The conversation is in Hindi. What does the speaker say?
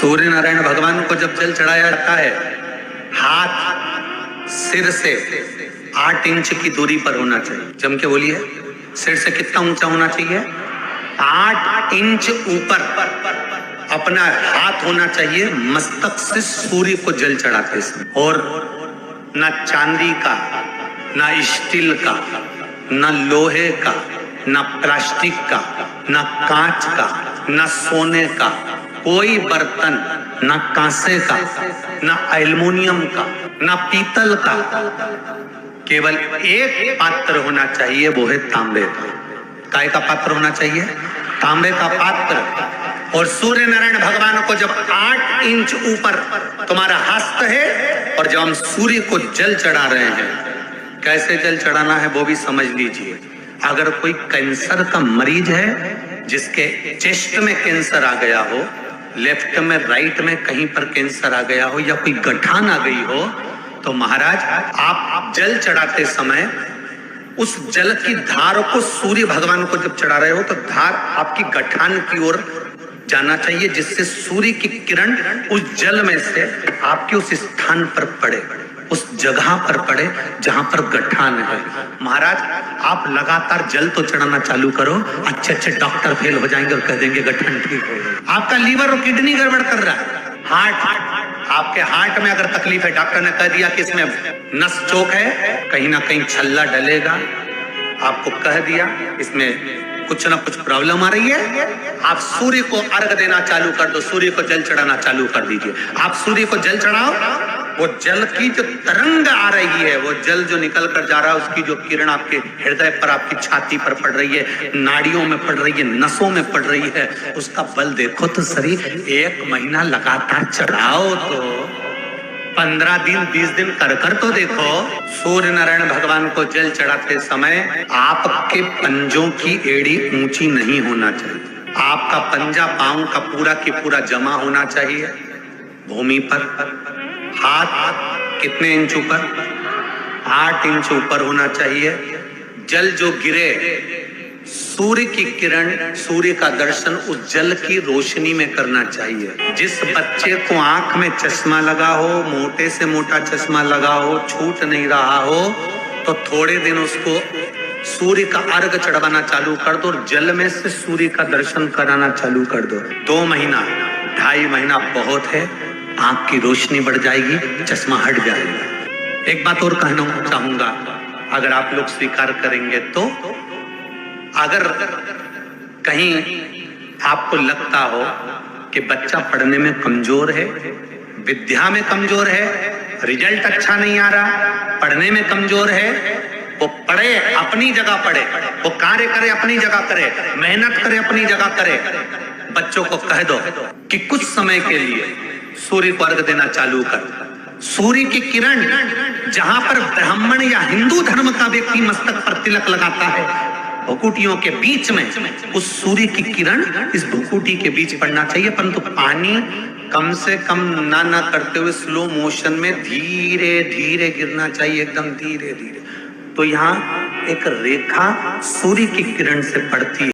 सूर्य नारायण भगवान को जब जल चढ़ाया जाता है, हाथ सिर से 8 इंच की दूरी पर होना चाहिए। जम के बोलिए, सिर से कितना ऊंचा होना चाहिए? 8 इंच ऊपर अपना हाथ होना चाहिए मस्तक से सूर्य को जल चढ़ाते समय। और ना चांदी का, ना स्टील का, ना लोहे का, ना प्लास्टिक का, ना कांच का, ना सोने का कोई बर्तन, ना कांसे का, ना एल्युमिनियम का, ना पीतल का, केवल एक पात्र होना चाहिए, वो है तांबे का। काय का पात्र होना चाहिए? तांबे का पात्र। और सूर्य नारायण भगवान को जब 8 इंच ऊपर तुम्हारा हस्त है और जब हम सूर्य को जल चढ़ा रहे हैं, कैसे जल चढ़ाना है वो भी समझ लीजिए। अगर कोई कैंसर का मरीज है, जिसके चेस्ट में कैंसर आ गया हो, लेफ्ट में राइट में कहीं पर कैंसर आ गया हो, या कोई गठान आ गई हो, तो महाराज आप जल चढ़ाते समय उस जल की धार को सूर्य भगवान को जब चढ़ा रहे हो तो धार आपकी गठान की ओर जाना चाहिए, जिससे सूर्य की किरण उस जल में से आपके उस स्थान पर पड़े, उस जगह पर पड़े जहां पर गठान है। महाराज आप लगातार जल तो चढ़ाना चालू करो, अच्छे अच्छे डॉक्टर फेल हो जाएंगे और कह देंगे गठान ठीक हो गया। आपका लीवर और किडनी गड़बड़ कर रहा है, आपके हार्ट में अगर तकलीफ है, डॉक्टर ने कह दिया कि इसमें नस चौक है, कहीं ना कहीं छल्ला डलेगा, आपको कह दिया इसमें कुछ ना कुछ प्रॉब्लम आ रही है, आप सूर्य को अर्घ देना चालू कर दो, सूर्य को जल चढ़ाना चालू कर दीजिए। आप सूर्य को जल चढ़ाओ, वो जल की जो तरंग आ रही है, वो जल जो निकल कर जा रहा है, उसकी जो किरण आपके हृदय पर, आपकी छाती पर पड़ रही है, नाड़ियों में पड़ रही है, नसों में पड़ रही है, उसका बल देखो तो सही। 1 महीना लगातार चढ़ाओ तो 15 दिन 20 दिन कर तो देखो। सूर्य नारायण भगवान को जल चढ़ाते समय आपके पंजों की एड़ी ऊंची नहीं होना चाहिए। आपका पंजा पांव का पूरा की पूरा जमा होना चाहिए भूमि पर। हाथ कितने इंच ऊपर? 8 इंच ऊपर होना चाहिए। जल जो गिरे, सूर्य की किरण, सूर्य का दर्शन उस जल की रोशनी में करना चाहिए। जिस बच्चे को आंख में चश्मा लगा हो, मोटे से मोटा चश्मा लगा हो, छूट नहीं रहा हो, तो थोड़े दिन उसको सूर्य का अर्घ चढ़वाना चालू कर दो और जल में से सूर्य का दर्शन कराना चालू कर दो। 2 महीना 2.5 महीना बहुत है, आंख की रोशनी बढ़ जाएगी, चश्मा हट जाएगा। एक बात और कहना चाहूंगा, अगर आप लोग स्वीकार करेंगे तो, अगर कहीं आपको लगता हो कि बच्चा पढ़ने में कमजोर है, विद्या में कमजोर है, रिजल्ट अच्छा नहीं आ रहा, पढ़ने में कमजोर है, वो पढ़े अपनी जगह पढ़े, वो कार्य करे अपनी जगह करे, मेहनत करे अपनी जगह करे, बच्चों को कह दो कि कुछ समय के लिए सूर्य को अर्घ देना चालू कर। सूर्य की किरण जहां पर ब्राह्मण या हिंदू धर्म का व्यक्ति मस्तक पर तिलक लगाता है, भुकुटियों के बीच में उस सूर्य की किरण इस भुकुटी के बीच पड़ना चाहिए, परंतु पानी कम से कम ना करते हुए स्लो मोशन में धीरे धीरे गिरना चाहिए, एकदम धीरे धीरे। तो यहाँ एक रेखा सूर्य की किरण से पड़ती है।